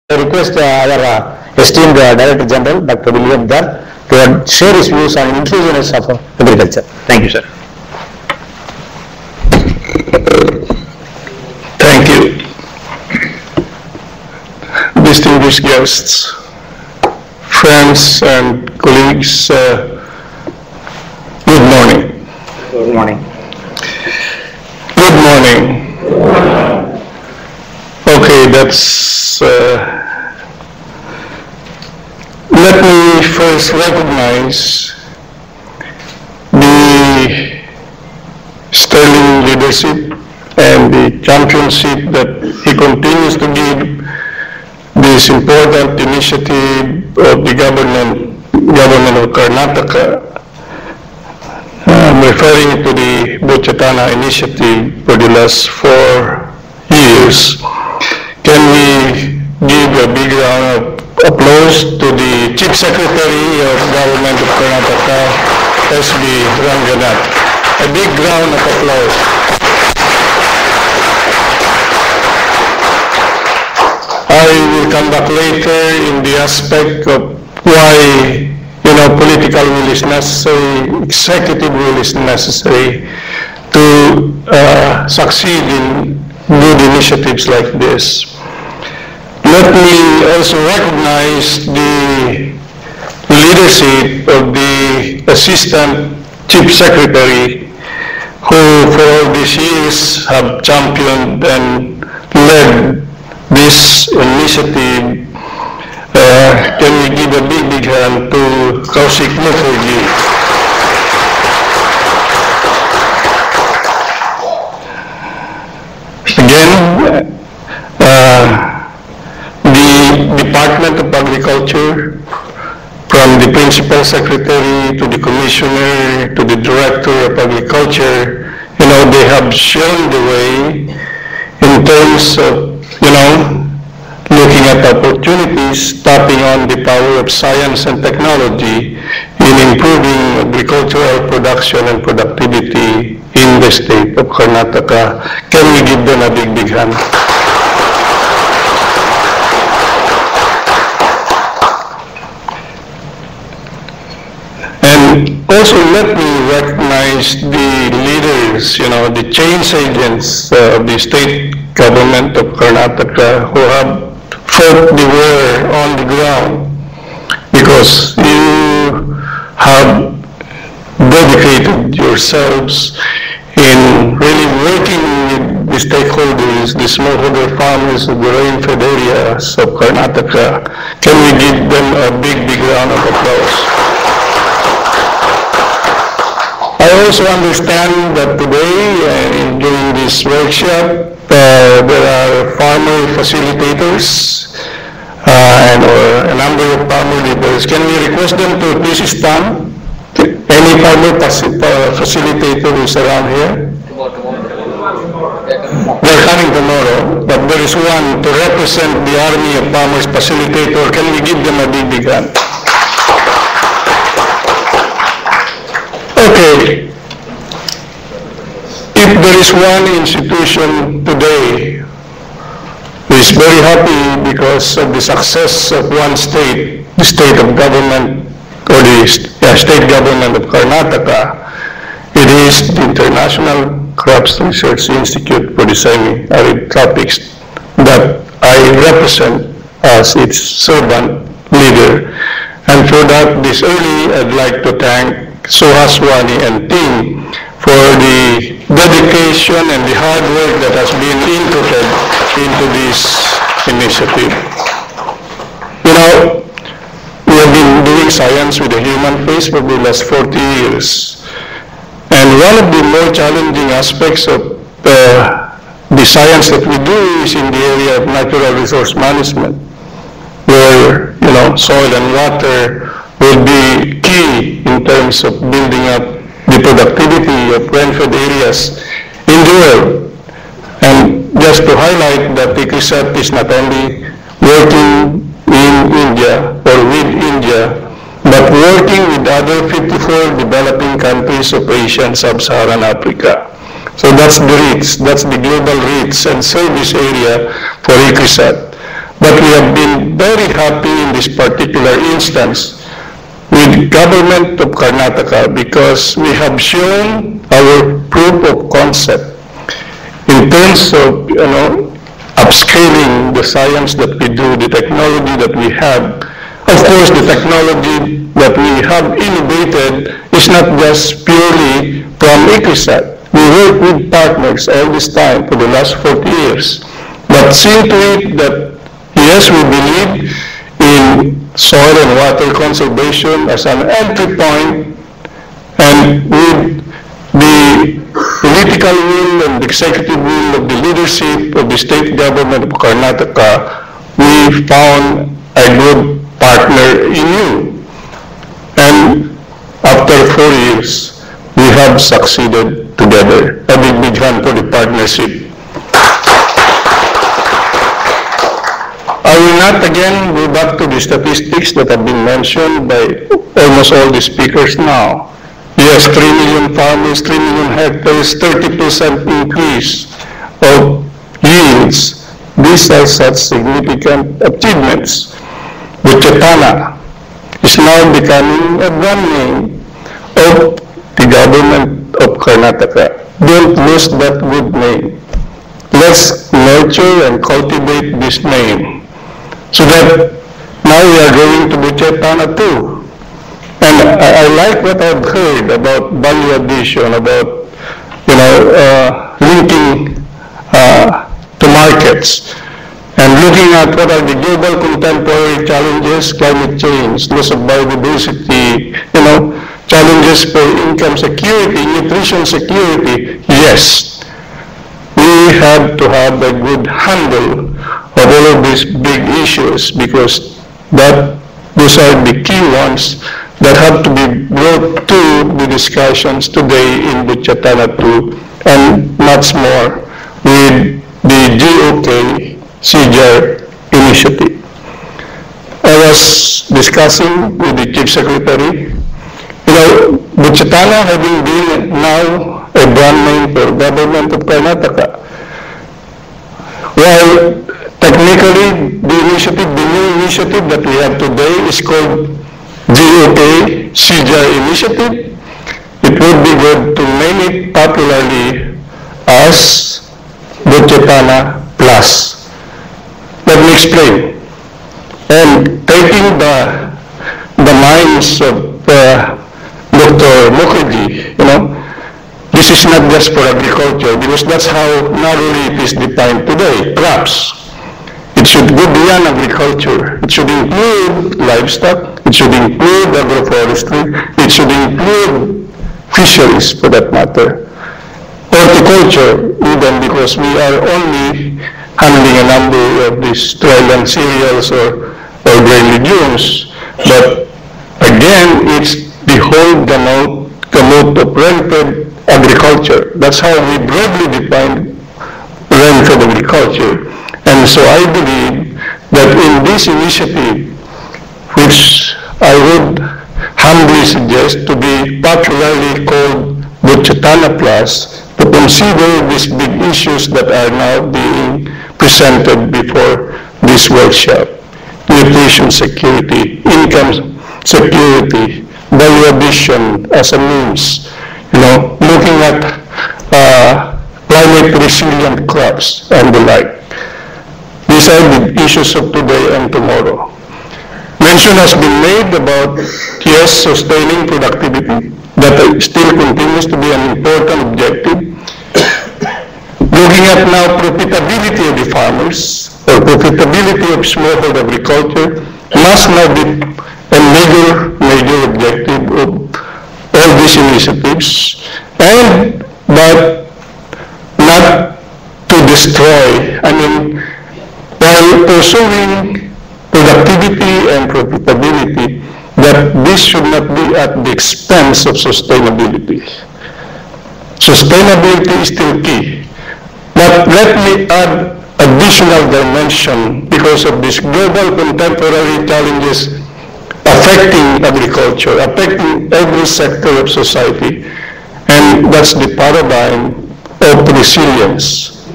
I request our esteemed Director General, Dr. William Garg, to share his views on inclusiveness of agriculture. Thank you, sir. Thank you. Distinguished guests, friends and colleagues, good morning. Good morning. Good morning. Okay, let me first recognize the sterling leadership and the championship that he continues to give this important initiative of the government of Karnataka. I'm referring to the Bochatana initiative for the last 4 years. Can we give a big round of applause to the Chief Secretary of Government of Karnataka, S.B. Ranganath. A big round of applause. I will come back later in the aspect of why, political will is necessary, executive will is necessary to succeed in good initiatives like this. Let me also recognize the leadership of the Assistant Chief Secretary who for all these years have championed and led this initiative. Can we give a big hand to Kaushik Mukherjee? Again, the Department of Agriculture, from the Principal Secretary to the Commissioner to the Director of Agriculture, they have shown the way in terms of, looking at opportunities, tapping on the power of science and technology in improving agricultural production and productivity in the state of Karnataka. Can we give them a big hand? And also let me recognize the leaders, the change agents of the state government of Karnataka who have fought the war on the ground, because you have dedicated yourselves in really working with the stakeholders, the smallholder farmers of the rain-fed areas of Karnataka. Can we give them a big round of applause? I also understand that today, during this workshop, there are farmer facilitators or a number of farmer leaders. Can we request them to please stand? Any farmer facilitator who is around here? They're coming tomorrow, but there is one to represent the Army of Farmers facilitator. Can we give them a big hand? Okay. If there is one institution today who is very happy because of the success of one state, the state of government or the state government of Karnataka, it is the International Crops Research Institute for the Semi-Arid Tropics that I represent as its servant leader. And for that, this early, I'd like to thank Suhaswani and team for the dedication and the hard work that has been inputted into this initiative. We have been doing science with the human face for the last 40 years. And one of the more challenging aspects of the science that we do is in the area of natural resource management, where, soil and water will be key in terms of building up the productivity of rain-fed areas in the world. And just to highlight that ICRISAT is not only working in India or with India, but working with other 54 developing countries of Asia and Sub-Saharan Africa. So that's the reach, that's the global reach and service area for ICRISAT. But we have been very happy in this particular instance with government of Karnataka because we have shown our proof of concept in terms of, upscaling the science that we do, the technology that we have. Of course, the technology that we have innovated is not just purely from ICRISAT. We work with partners all this time for the last 40 years. But seeing to it that, yes, we believe in soil and water conservation as an entry point, and with the political will and executive will of the leadership of the state government of Karnataka, we found a good partner in you. And after 4 years, we have succeeded together. A big hand for the partnership. I will not again go back to the statistics that have been mentioned by almost all the speakers now. Yes, 3 million farmers, 3 million hectares, 30% increase of yields. These are such significant achievements. Buchatana is now becoming a brand name of the government of Karnataka. Don't lose that good name. Let's nurture and cultivate this name so that now we are going to Buchatana too. And I like what I've heard about value addition, about, linking to markets, and looking at what are the global contemporary challenges, climate change, loss of biodiversity, challenges for income security, nutrition security. Yes, we have to have a good handle of all of these big issues because those are the key ones that have to be brought to the discussions today in Buchatana 2 and much more with the GOK CJR initiative. I was discussing with the Chief Secretary, Buchatana having been now a brand name for government of Karnataka. While technically the new initiative that we have today is called GOK CJR initiative, it would be good to name it popularly as Buchatana Plus. Let me explain. And taking the minds of Dr. Mukherjee, this is not just for agriculture because that's how narrowly it is defined today, crops. It should go beyond agriculture. It should include livestock. It should include agroforestry. It should include fisheries, for that matter. Horticulture, even because we are only handling a number of these Australian cereals or grain legumes. But again, it's the whole gamut of rain-fed agriculture. That's how we broadly define rain-fed agriculture. And so I believe that in this initiative, which I would humbly suggest to be popularly called Buchatana Plus, to consider these big issues that are now being presented before this workshop: nutrition security, income security, value addition as a means, looking at climate resilient crops and the like. These are the issues of today and tomorrow. Mention has been made about, yes, sustaining productivity. That still continues to be an important objective. Looking at now profitability of the farmers, or profitability of smallholder agriculture, must now be a major objective of all these initiatives, but not to destroy. While pursuing productivity and profitability, that this should not be at the expense of sustainability. Sustainability is still key. But let me add additional dimension because of these global contemporary challenges affecting agriculture, affecting every sector of society, and that's the paradigm of resilience.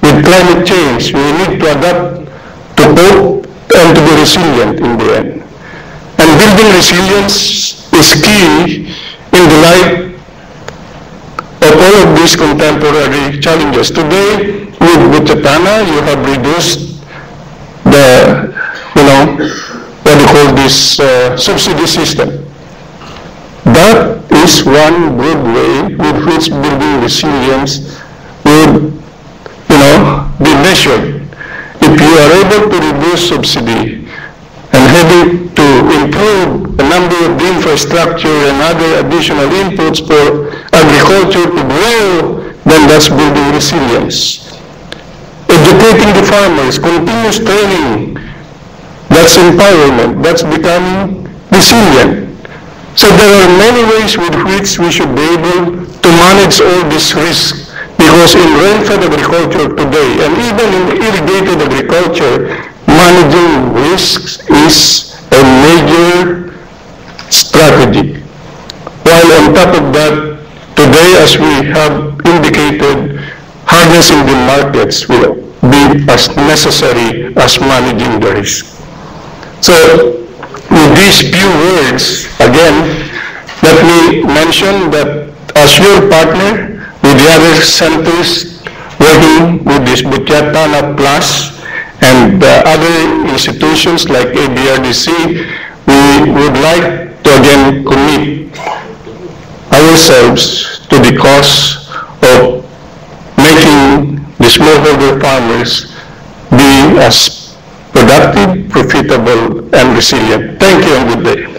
With climate change, we need to adapt to cope resilient in the end. And building resilience is key in the light of all of these contemporary challenges. Today, with Butchatana, you have reduced the, what you call this subsidy system. That is one good way with which building resilience would, be measured. If you are able to reduce subsidy and having to improve the number of the infrastructure and other additional inputs for agriculture to grow, then that's building resilience. Educating the farmers, continuous training, that's empowerment, that's becoming resilient. So there are many ways with which we should be able to manage all these risks, because in rain-fed agriculture today, and even in irrigated agriculture, managing risks is a major strategy. While on top of that, today, as we have indicated, harnessing the markets will be as necessary as managing the risk. So, with these few words, again, let me mention that as your partner with the other centers working with this Butchatana Plus and other institutions like ABRDC, we would like to again commit ourselves to the cause of making the smallholder farmers be as productive, profitable, and resilient. Thank you and good day.